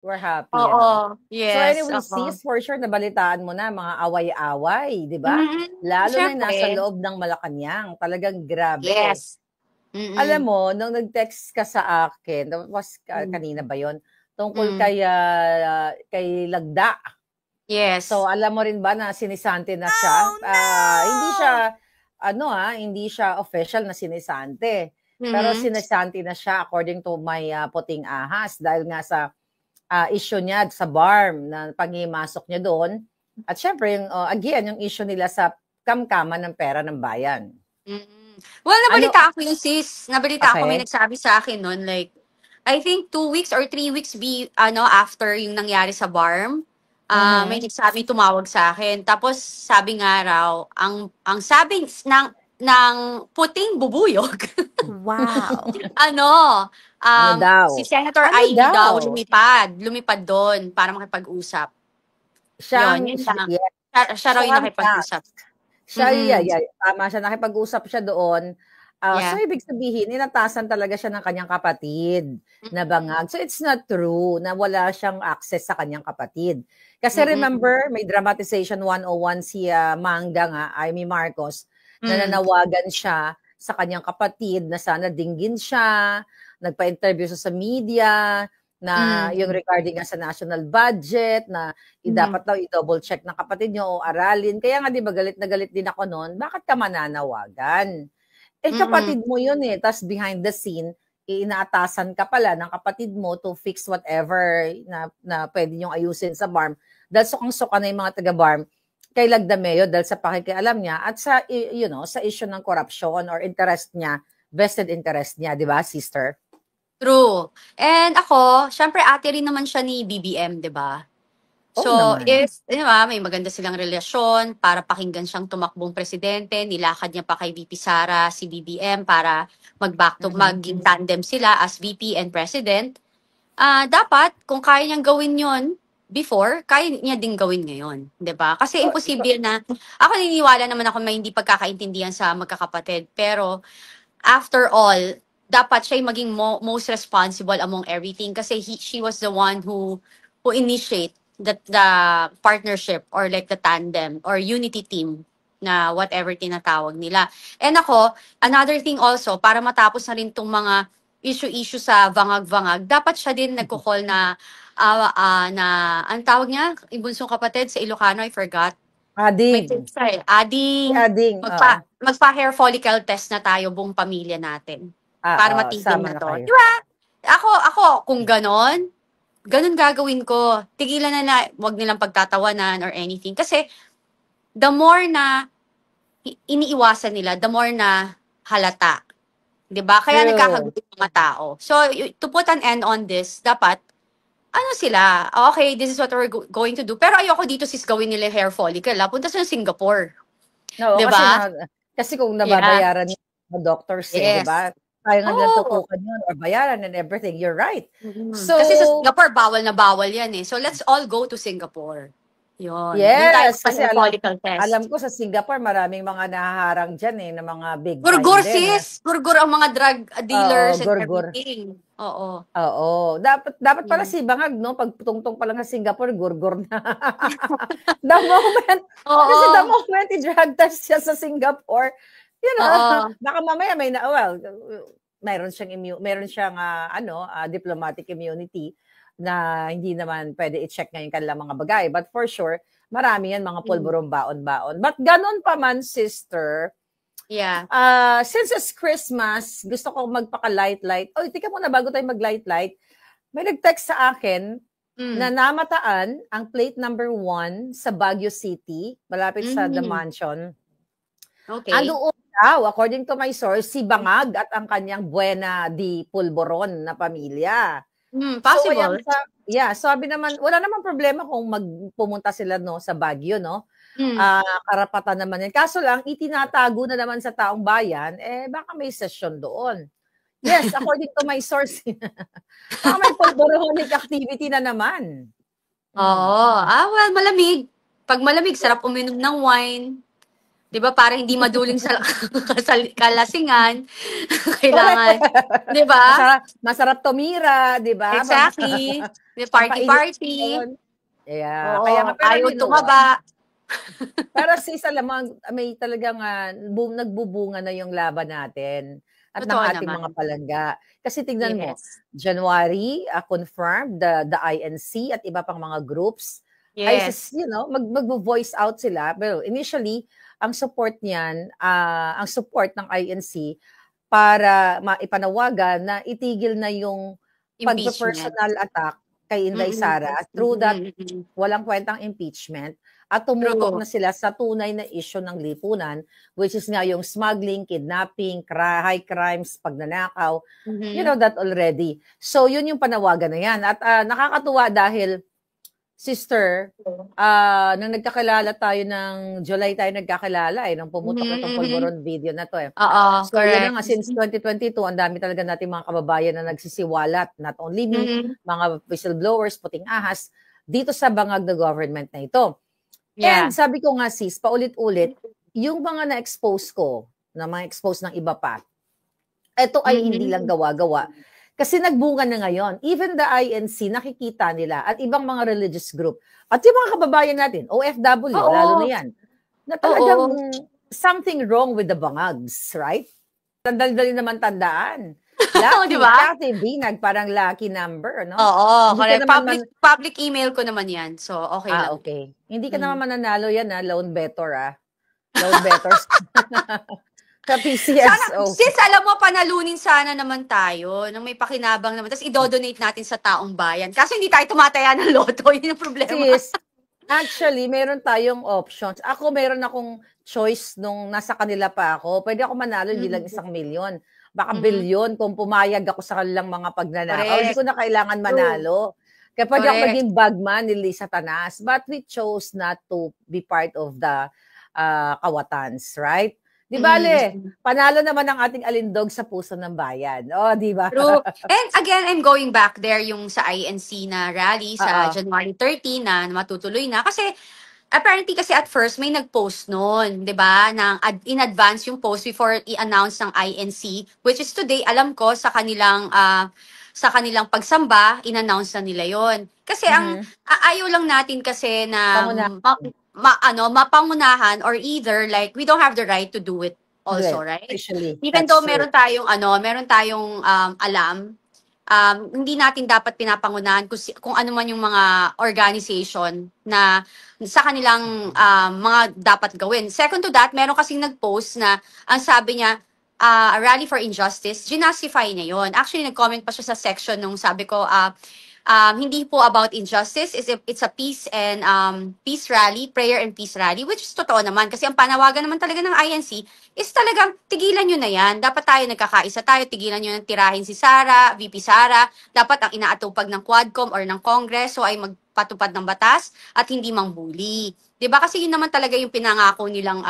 we're happy, Oo, So yes, anyway, oo. sis, for sure, nabalitaan mo na mga away-away, di ba? Lalo na yung nasa Siyempre, loob ng Malacanang. Talagang grabe. yes. Alam Mm, mo, nung nag-text ka sa akin, mm, kanina ba yon tungkol mm, kay Lagda. So, yes. alam mo rin ba na sinisante na siya? Oh, Hindi no! siya, hindi siya official na sinisante. Pero Mhm, sinisante na siya according to my puting ahas dahil nga sa issue niya sa BARM na panghimasok niya doon. At syempre, again, yung issue nila sa kamkaman ng pera ng bayan. mm. Well, Ano, nabalita ako yun, sis. Nabalita ako, may okay? nagsabi sa akin nun, like, I think 2 weeks or 3 weeks after yung nangyari sa BARM, may Mhm. nagsabi, tumawag sa akin. Tapos, sabi nga raw, ang sabi ng puting bubuyog, Wow. ano, Ano daw? si Senator Ano Ivy daw daw? lumipad doon para makipag-usap. Yun, yun lang. Yeah, Siya raw siya yung ang nakipag-usap. task. Siya, yeah, Mm-mm. yeah, tama siya. Nakipag-usap siya doon. So, Yeah. ibig sabihin, inatasan talaga siya ng kanyang kapatid na Mm-mm. bangag. So, it's not true na wala siyang access sa kanyang kapatid. Kasi Mm-mm. remember, may dramatization 101 si Mangga nga, Amy Marcos, na Mm. nanawagan siya sa kanyang kapatid na sana dinggin siya, nagpa-interview siya sa media, na yung Mm. regarding nga sa national budget, na Mhm. dapat daw i-double check ng kapatid niyo o aralin. Kaya nga 'di ba galit na galit din ako noon, bakit ka mananawagan? Eh Mm. kapatid mo 'yun eh, tas behind the scene, inaatasan ka pala ng kapatid mo to fix whatever na pwede niyong ayusin sa BARM. Dahil sukang-suka na yung mga taga-BARM kay Lagdameo dahil sa pakikialam niya at sa sa issue ng corruption or interest niya, vested interest niya, 'di ba, sister? True. And ako, siyempre ate rin naman siya ni BBM, 'di ba? Oo So, naman. if, 'di ba, may maganda silang relasyon para pakinggan siyang tumakbong presidente, nilakad niya pa kay VP Sara si BBM para Mhm. maging tandem sila as VP and president. Dapat kung kaya niyang gawin 'yon before, kaya niya din gawin ngayon, 'di ba? Kasi So, imposible na ako naniniwala naman ako may hindi pagkakaintindihan sa magkakapatid, pero after all, dapat siya yung maging most responsible among everything kasi she was the one who initiate the partnership or like the tandem or unity team na whatever tinatawag nila. And ako, another thing also, para matapos na rin tong mga issue-issue sa vangag-vangag, dapat siya din nagko-call na, ang tawag niya, ibunsong kapatid sa Ilocano, I forgot. May Ading. text Si Ading, Ading, oo. magpa-hair follicle test na tayo buong pamilya natin. Para Oo, matigil sama na na to. kayo. Di ba? Ako, kung ganon gagawin ko. Tigilan na wag nilang pagtatawanan or anything. Kasi, the more na iniiwasan nila, the more na halata. 'Di ba? Kaya True. nagkakagulo yung mga tao. So, to put an end on this, dapat ano sila, okay, this is what we're going to do. Pero ayoko dito sis gawin nila yung hair follicle. Punta sa Singapore. Oo, 'Di ba? kasi kung Yeah. nababayaran ng mga doctors eh, 'di Yes. ba? Kaya nga nilang Oo. tutukan yun or bayaran and everything. You're right. Mm. So, Kasi sa Singapore, bawal na bawal yan eh. So let's all go to Singapore. Yun. Doon tayo yes, kasi magpa-hair follicle alam test. ko sa Singapore maraming mga nahaharang diyan eh, ng mga big time Gurgur din. sis! Gurgur ang mga drug Oo, dealers and gurgur. everything. Oo. Oo, dapat pala Mm. si Bangag, no? Pag tungtong pa lang sa Singapore, gurgur na. The moment, kasi the Oo. moment i-drug test siya sa Singapore, Oo. baka mamaya meron siyang diplomatic immunity na hindi naman pwede i-check ngayon kanilang mga bagay. But for sure, marami yan mga Mm. pulburong baon-baon. But ganun pa man, sister, Yeah. since it's Christmas, gusto ko magpaka-light-light. Oy, tika muna bago tayo mag-light-light. May nag-text sa akin na Mm. namataan ang plate number 1 sa Baguio City, malapit sa The Mm. Mansion. Okay. Andoon daw, according to my source, si Bangag at ang kanyang Buena di Pulboron na pamilya. So, ayan, Possible. sabi naman, wala naman problema kung pumunta sila no, sa Baguio, no? Mm. Karapatan naman yan. Kaso lang, itinatago na naman sa taong bayan, baka may session doon. Yes, according to my source. Baka may pulboronic activity na naman. Oo. Well, malamig. Pag malamig, sarap uminom ng wine. 'Di ba? Para hindi madulin sa kalasingan, kailangan, 'di ba? Masarap tumira, 'di ba? Exactly. Pampainit Party-party. yun. Yeah, kaya nga Oo, pero ayaw you know what? tumaba. Pero sis, alam mo, may talagang nagbubunga na yung laban natin at ng Totoo ating naman. mga palangga. Kasi tignan mo, Yes. January, confirmed, the INC at iba pang mga groups, ay Yes. magvo-voice out sila. Pero initially, ang support niyan, ang support ng INC para maipanawagan na itigil na yung Impeachment. pagpe-personal attack kay Inday Sara through that walang kwentang impeachment at tumukok True. na sila sa tunay na issue ng lipunan, which is nga yung smuggling, kidnapping, high crimes, pagnanakaw, you know that already. So yun yung panawagan na yan. At nakakatuwa dahil, sister, nang nagkakilala tayo ng July tayo nagkakilala nung pumutok na tong Polvoron video na to Oo, So yun na correct. nga, since 2022, ang dami talaga natin mga kababayan na nagsisiwalat, not only me, mga whistleblowers, puting ahas, dito sa bangag na government na ito. Yeah. And sabi ko nga sis, paulit-ulit, yung mga na-expose ko, na mga expose ng iba pa, ito ay hindi lang gawa-gawa. Kasi nagbunga na ngayon. Even the INC, nakikita nila at ibang mga religious group. At yung mga kababayan natin, OFW, Oo. lalo na yan, na talagang something wrong with the bangags, right? Tandali naman tandaan. Lucky, diba? Kathy Binag, parang lucky number, no? Oo, Hindi correct. Public email ko naman yan. So, okay lang. Okay. Hindi ka naman mananalo yan, loan better, Loan bettors. Sa PCSO. Sis, alam mo, panalunin sana naman tayo nang may pakinabang naman. Tapos i-donate natin sa taong bayan. Kaso hindi tayo tumataya ng loto. Yun yung problema. Sis, actually, meron tayong options. Ako, meron akong choice nung nasa kanila pa ako. Pwede ako manalo, hindi lang 1 milyon. Baka bilyon kung pumayag ako sa kanilang mga pagnanakaw. Hindi ko na kailangan manalo. Kaya pwede ako maging bagman ni Lisa Tanas. But we chose not to be part of the kawatans, right? Di bale, panalo naman ang ating alindog sa puso ng bayan. O, di ba? True. And again, I'm going back there yung sa INC na rally sa January 13 na matutuloy na. Kasi apparently kasi at first may nag-post noon, 'di ba? In advance yung post before i-announce ng INC, which is today, alam ko sa kanilang pagsamba, in-announce na nila 'yon. Kasi ang ayaw lang natin kasi na mapangunahan or either like we don't have the right to do it also, right? Even though meron tayong alam, hindi natin dapat pinapangunahan kung ano man yung mga organization na sa kanilang mga dapat gawin. Second to that, meron kasing nag-post na ang sabi niya, rally for injustice, ginastify niya yon. Actually, nag-comment pa siya sa section nung sabi ko, hindi po about injustice, it's a peace and peace rally, prayer and peace rally, which is totoo naman. Kasi ang panawagan naman talaga ng INC is talagang tigilan nyo na yan. Dapat tayo nagkakaisa tayo, tigilan nyo ng tirahin si Sara, VP Sara. Dapat ang inaatupag ng Quadcom or ng Kongreso ay magpatupad ng batas at hindi mangbuli. 'Di ba? Kasi yun naman talaga yung pinangako nilang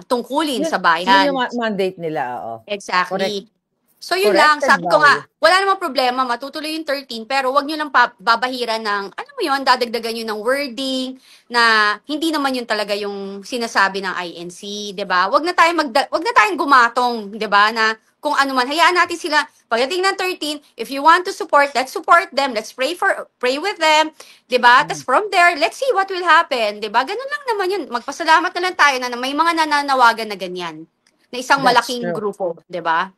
tungkulin sa bayan. Yun yung mandate nila, oo. Exactly. Correct. So yun lang, sabi ko nga, wala namang problema, matutuloy yung 13, pero wag nyo lang babahiran ng, alam mo yun, dadagdagan nyo ng wording na hindi naman yun talaga yung sinasabi ng INC, 'di ba? Wag na tayong gumatong, 'di ba, na kung ano man, hayaan natin sila. Pagdating ng 13, if you want to support, let's support them, let's pray with them, 'di ba? Tapos from there, let's see what will happen, 'di ba? Ganun lang naman yun. Magpasalamat na lang tayo na may mga nananawagan na ganyan, na isang malaking grupo, 'di ba?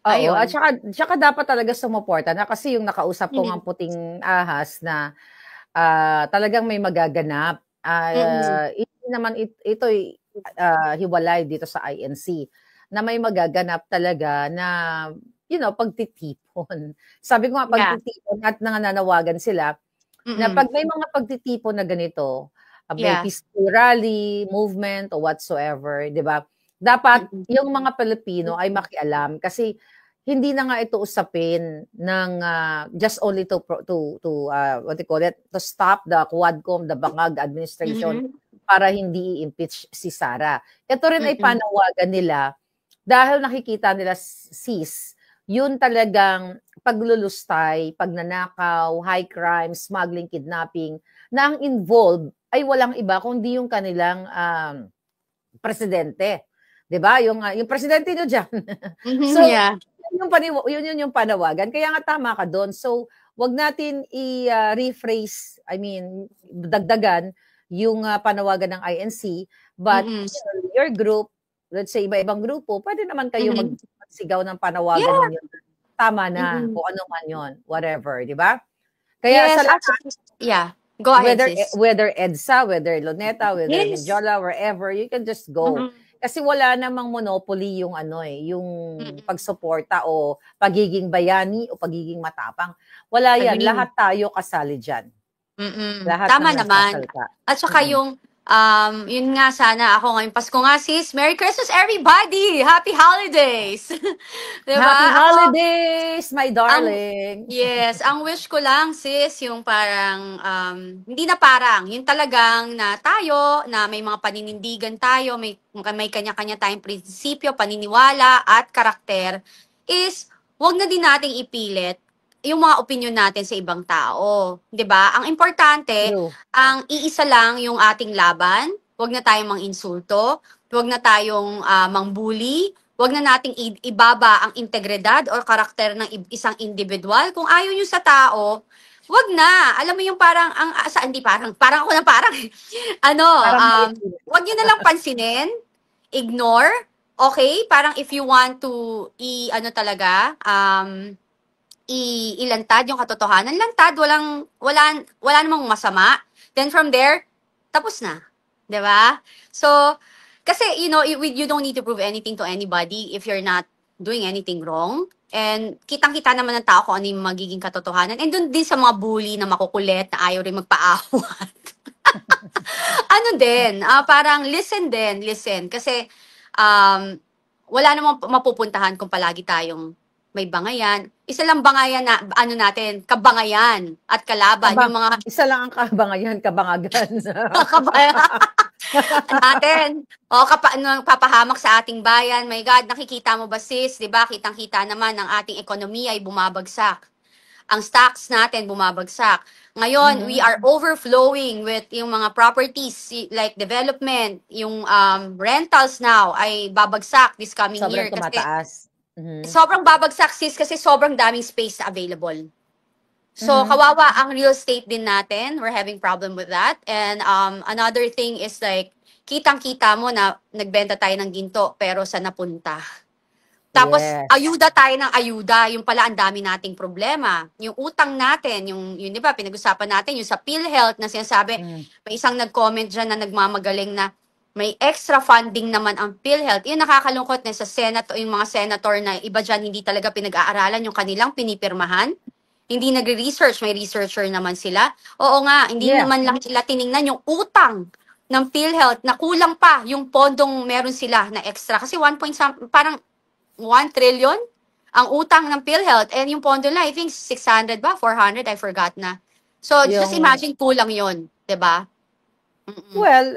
Oo, at saka dapat talaga sumuporta na kasi yung nakausap ko ng puting ahas na talagang may magaganap. Hindi naman ito hiwalay dito sa INC na may magaganap talaga na pagtitipon. Sabi ko nga pagtitipon at nananawagan sila na pag may mga pagtitipon na ganito, may peaceful rally, movement or whatsoever, 'di ba? Dapat yung mga Pilipino ay makialam kasi hindi na nga ito usapin ng just only to what you call it, to stop the Quadcom, the Bangag administration para hindi i-impeach si Sara. Ito rin ay panawagan nila dahil nakikita nila sis, yun talagang paglulustay, pagnanakaw, high crime, smuggling, kidnapping, na ang involved ay walang iba kundi yung kanilang presidente. 'Di ba? Yung presidente nyo dyan. So, Yeah. yun yung panawagan. Kaya nga tama ka doon. So, wag natin i-rephrase, I mean, dagdagan yung panawagan ng INC, but Mm-mm. your group, let's say iba-ibang grupo, pwede naman kayo Mhm. magsigaw ng panawagan Yeah. ninyo. Tama na, Mm-mm. kung ano man yun, whatever, di ba? Kaya Yes, sa lahat, yeah. Go ahead, sis. whether EDSA, whether Luneta, whether Yes. Medjola, wherever, you can just go. Mhm. Kasi wala namang monopoly yung yung Mm-mm. pagsuporta o pagiging bayani o pagiging matapang. Wala yan. Agree. Lahat tayo kasali dyan. Mm-mm. Lahat Tama ng naman. nagsasalita. At saka yung, yun nga sana ako ngayong Pasko nga, sis. Merry Christmas, everybody! Happy holidays! Diba? Happy Ako, holidays, my darling! yes, ang wish ko lang, sis, yung parang, hindi na parang, yung talagang na tayo, na may mga paninindigan tayo, may kanya-kanya tayong prinsipyo, paniniwala, at karakter, is, wag na din nating ipilit yung mga opinion natin sa ibang tao. 'Di ba? Ang importante, True. ang iisa lang yung ating laban, wag na tayong mang-insulto, wag na tayong mang-bully, wag na nating ibaba ang integridad or karakter ng isang individual. Kung ayaw nyo sa tao, wag na. Alam mo yung parang, hindi parang ako na parang, Parang wag nyo na lang pansinin, ignore, okay? Parang if you want to, ilantad yung katotohanan, lantad, wala namang masama. Then from there, tapos na. 'Di ba? So, kasi, you don't need to prove anything to anybody if you're not doing anything wrong. And kitang-kita naman ng tao kung ano yung magiging katotohanan. And dun din sa mga bully na makukulit, na ayaw rin magpaawat. Parang listen. Kasi, wala namang mapupuntahan kung palagi tayong may bangayan. Isa lang bangayan na, kabangayan at kalaban. Yung mga isa lang ang kabangayan, kabangagan. natin. Papahamak sa ating bayan. My God, nakikita mo ba, sis? Diba? Kitang-kita naman ang ating ekonomiya ay bumabagsak. Ang stocks natin bumabagsak. Ngayon, we are overflowing with yung mga properties like development, yung rentals now ay babagsak this coming Sobrang year. tumataas. Sobrang babagsak, sis, kasi sobrang daming space na available. So, kawawa ang real estate din natin. We're having problem with that. And another thing is like, kitang-kita mo na nagbenta tayo ng ginto, pero saan napunta? Tapos, Yes. ayuda tayo ng ayuda. Yung pala, ang dami nating problema. Yung utang natin, yung di ba, pinag-usapan natin, yung sa PhilHealth na sinasabi, may isang nag-comment dyan na nagmamagaling na may extra funding naman ang PhilHealth. Yung nakakalungkot na sa Senate, yung mga senator na iba dyan hindi talaga pinag-aaralan yung kanilang pinipirmahan. Hindi nagre-research, may researcher naman sila. Oo nga, hindi naman lang sila tiningnan yung utang ng PhilHealth na kulang pa yung pondong meron sila na extra. Kasi parang 1 trillion ang utang ng PhilHealth. And yung pondo na, I think 600 ba? 400? I forgot na. So, just imagine kulang yon, 'di ba? Well,